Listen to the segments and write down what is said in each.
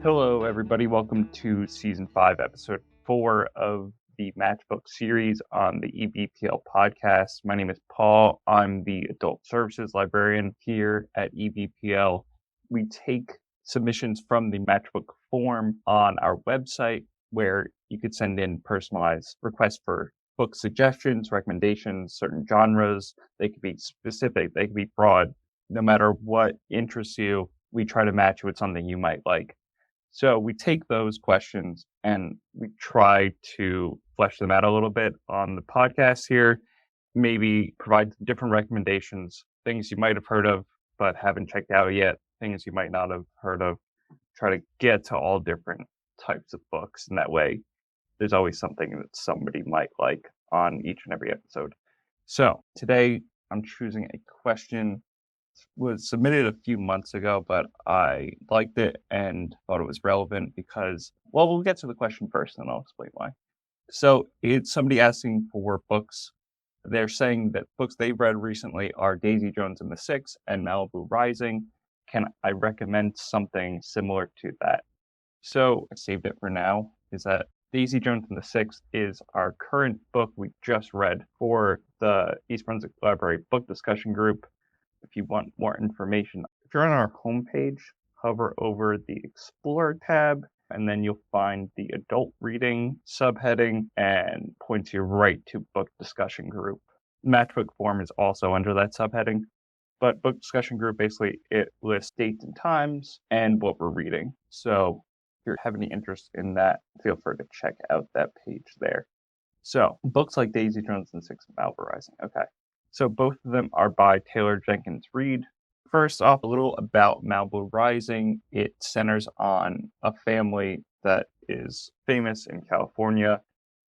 Hello, everybody. Welcome to Season 5, Episode 4 of the Match+Book series on the EBPL podcast. My name is Paul. I'm the Adult Services Librarian here at EBPL. We take submissions from the Match+Book form on our website, where you could send in personalized requests for book suggestions, recommendations, certain genres. They could be specific, they could be broad. No matter what interests you, we try to match you with something you might like. So we take those questions and we try to flesh them out a little bit on the podcast here, maybe provide different recommendations, things you might have heard of but haven't checked out yet, things you might not have heard of, try to get to all different types of books. And that way, there's always something that somebody might like on each and every episode. So today, I'm choosing a question was submitted a few months ago, but I liked it and thought it was relevant because, well, we'll get to the question first and I'll explain why. So it's somebody asking for books. They're saying that books they've read recently are Daisy Jones and the Six and Malibu Rising. Can I recommend something similar to that? So I saved it for now, is that Daisy Jones and the Six is our current book we just read for the East Brunswick Library book discussion group. If you want more information, if you're on our homepage, hover over the Explore tab, and then you'll find the Adult Reading subheading and points you right to Book Discussion Group. Match+Book form is also under that subheading, but Book Discussion Group, basically, it lists dates and times and what we're reading. So if you have any interest in that, feel free to check out that page there. So books like Daisy Jones and Six and Malibu Rising. Okay. So both of them are by Taylor Jenkins Reid. First off, a little about Malibu Rising. It centers on a family that is famous in California,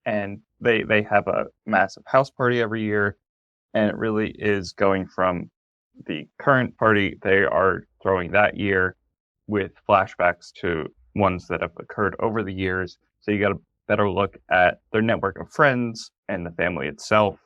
and they have a massive house party every year, and it really is going from the current party they are throwing that year with flashbacks to ones that have occurred over the years. So you got a better look at their network of friends and the family itself.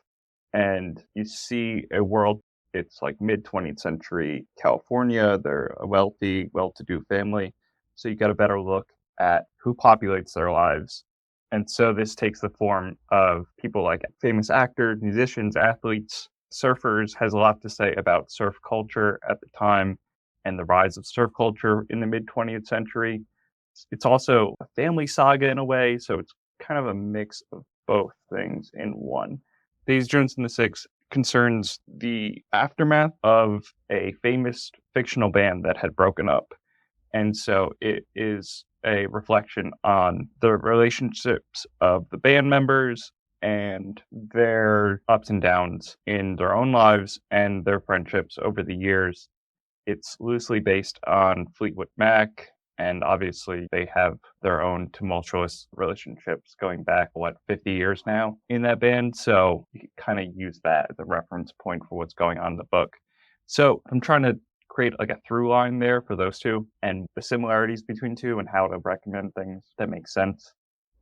And you see a world, it's like mid-20th century California. They're a wealthy, well-to-do family. So you got a better look at who populates their lives. And so this takes the form of people like famous actors, musicians, athletes, surfers, has a lot to say about surf culture at the time and the rise of surf culture in the mid-20th century. It's also a family saga in a way, so it's kind of a mix of both things in one. Daisy Jones and the Six concerns the aftermath of a famous fictional band that had broken up. And so it is a reflection on the relationships of the band members and their ups and downs in their own lives and their friendships over the years. It's loosely based on Fleetwood Mac, and obviously they have their own tumultuous relationships going back, 50 years now in that band. So you can kind of use that as a reference point for what's going on in the book. So I'm trying to create like a through line there for those two and the similarities between two and how to recommend things that make sense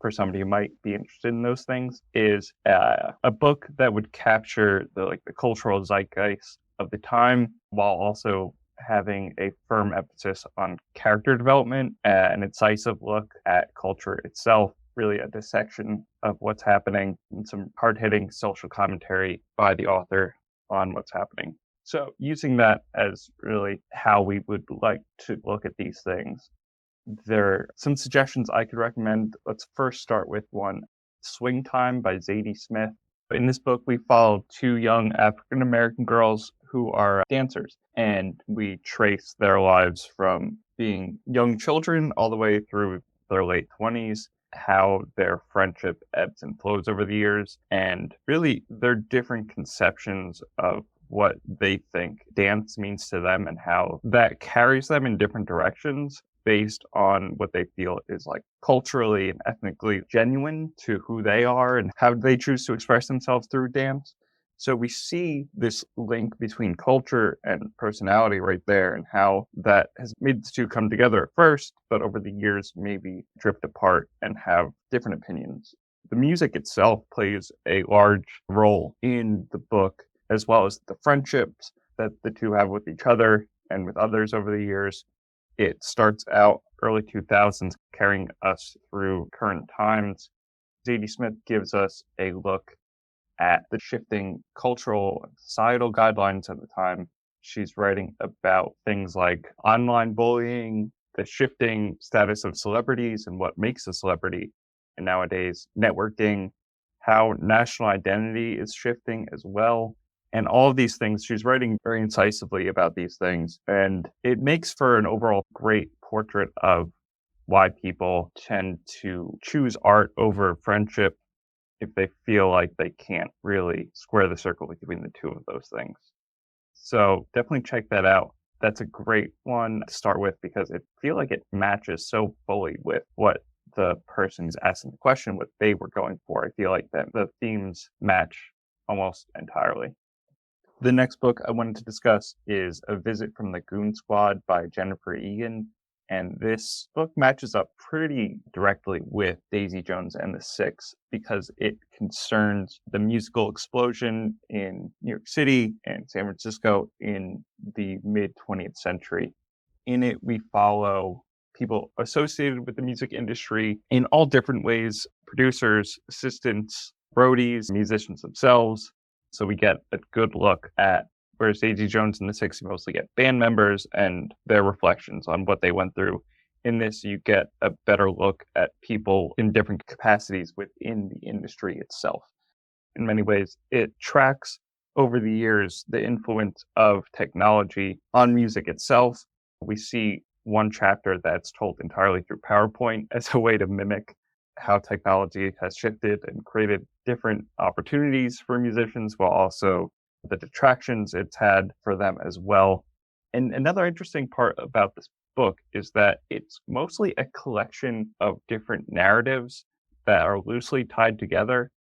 for somebody who might be interested in those things is a book that would capture the cultural zeitgeist of the time while also having a firm emphasis on character development and an incisive look at culture itself, really a dissection of what's happening and some hard-hitting social commentary by the author on what's happening. So using that as really how we would like to look at these things, there are some suggestions I could recommend. Let's first start with one, Swing Time by Zadie Smith. In this book, we follow two young African-American girls who are dancers, and we trace their lives from being young children all the way through their late 20s, how their friendship ebbs and flows over the years, and really their different conceptions of what they think dance means to them and how that carries them in different directions based on what they feel is like culturally and ethnically genuine to who they are and how they choose to express themselves through dance. So we see this link between culture and personality right there and how that has made the two come together at first, but over the years maybe drift apart and have different opinions. The music itself plays a large role in the book, as well as the friendships that the two have with each other and with others over the years. It starts out early 2000s, carrying us through current times. Zadie Smith gives us a look at the shifting cultural and societal guidelines at the time. She's writing about things like online bullying, the shifting status of celebrities and what makes a celebrity, and nowadays networking, how national identity is shifting as well. And all of these things, she's writing very incisively about these things. And it makes for an overall great portrait of why people tend to choose art over friendship if they feel like they can't really square the circle between the two of those things. So definitely check that out. That's a great one to start with because I feel like it matches so fully with what the person who's asking the question, what they were going for. I feel like that the themes match almost entirely. The next book I wanted to discuss is A Visit from the Goon Squad by Jennifer Egan. And this book matches up pretty directly with Daisy Jones and the Six because it concerns the musical explosion in New York City and San Francisco in the mid 20th century. In it, we follow people associated with the music industry in all different ways: producers, assistants, roadies, musicians themselves. So we get a good look at, whereas Daisy Jones and the Six, you mostly get band members and their reflections on what they went through. In this, you get a better look at people in different capacities within the industry itself. In many ways, it tracks over the years the influence of technology on music itself. We see one chapter that's told entirely through PowerPoint as a way to mimic how technology has shifted and created different opportunities for musicians while also the detractions it's had for them as well. And another interesting part about this book is that it's mostly a collection of different narratives that are loosely tied together.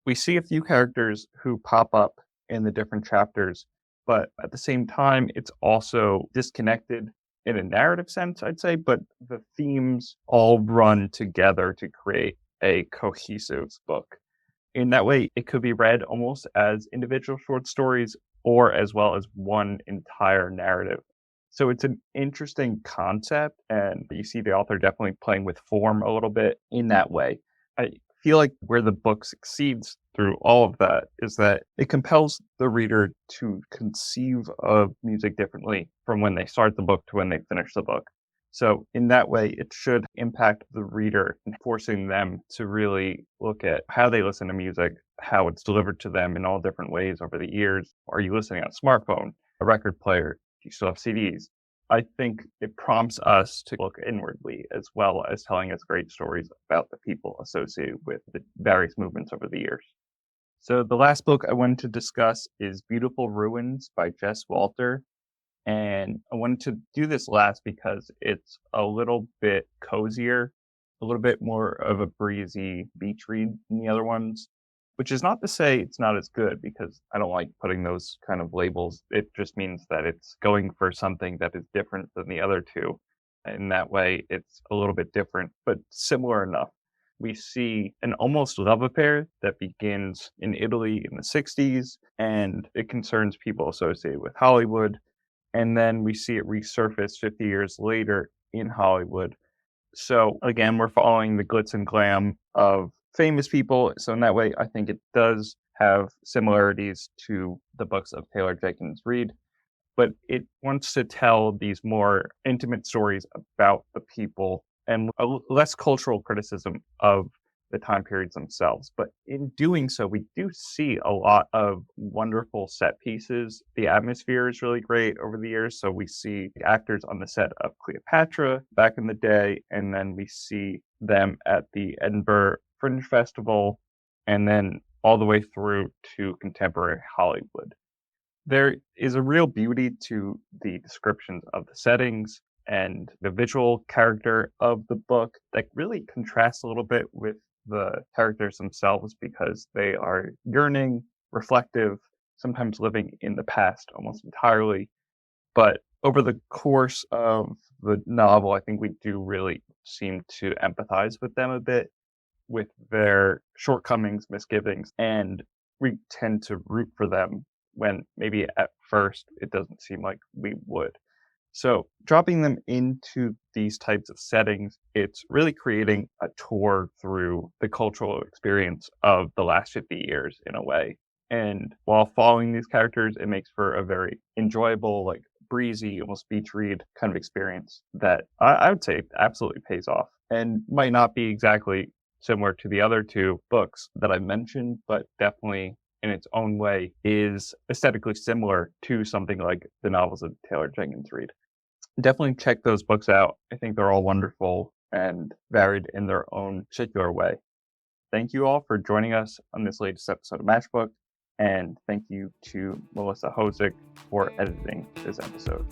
We see a few characters who pop up in the different chapters, but at the same time, it's also disconnected in a narrative sense, I'd say, but the themes all run together to create a cohesive book. In that way, it could be read almost as individual short stories or as well as one entire narrative. So it's an interesting concept, and you see the author definitely playing with form a little bit in that way. I feel like where the book succeeds through all of that is that it compels the reader to conceive of music differently from when they start the book to when they finish the book. So in that way, it should impact the reader and forcing them to really look at how they listen to music, how it's delivered to them in all different ways over the years. Are you listening on a smartphone, a record player? Do you still have CDs? I think it prompts us to look inwardly as well as telling us great stories about the people associated with the various movements over the years. So the last book I wanted to discuss is Beautiful Ruins by Jess Walter. And I wanted to do this last because it's a little bit cozier, a little bit more of a breezy beach read than the other ones, which is not to say it's not as good because I don't like putting those kind of labels. It just means that it's going for something that is different than the other two. In that way, it's a little bit different, but similar enough. We see an almost love affair that begins in Italy in the 60s, and it concerns people associated with Hollywood. And then we see it resurface 50 years later in Hollywood. So again, we're following the glitz and glam of famous people. So in that way, I think it does have similarities to the books of Taylor Jenkins Reid, but it wants to tell these more intimate stories about the people and a less cultural criticism of the time periods themselves. But in doing so, we do see a lot of wonderful set pieces. The atmosphere is really great over the years. So we see actors on the set of Cleopatra back in the day, and then we see them at the Edinburgh Fringe Festival, and then all the way through to contemporary Hollywood. There is a real beauty to the descriptions of the settings and the visual character of the book that really contrasts a little bit with the characters themselves because they are yearning, reflective, sometimes living in the past almost entirely. But over the course of the novel, I think we do really seem to empathize with them a bit, with their shortcomings, misgivings, and we tend to root for them when maybe at first it doesn't seem like we would. So dropping them into these types of settings, it's really creating a tour through the cultural experience of the last 50 years in a way. And while following these characters, it makes for a very enjoyable, like breezy, almost beach read kind of experience that I would say absolutely pays off and might not be exactly similar to the other two books that I mentioned, but definitely in its own way is aesthetically similar to something like the novels of Taylor Jenkins Reid. Definitely check those books out. I think they're all wonderful and varied in their own particular way. Thank you all for joining us on this latest episode of Match+Book, and thank you to Melissa Hosick for editing this episode.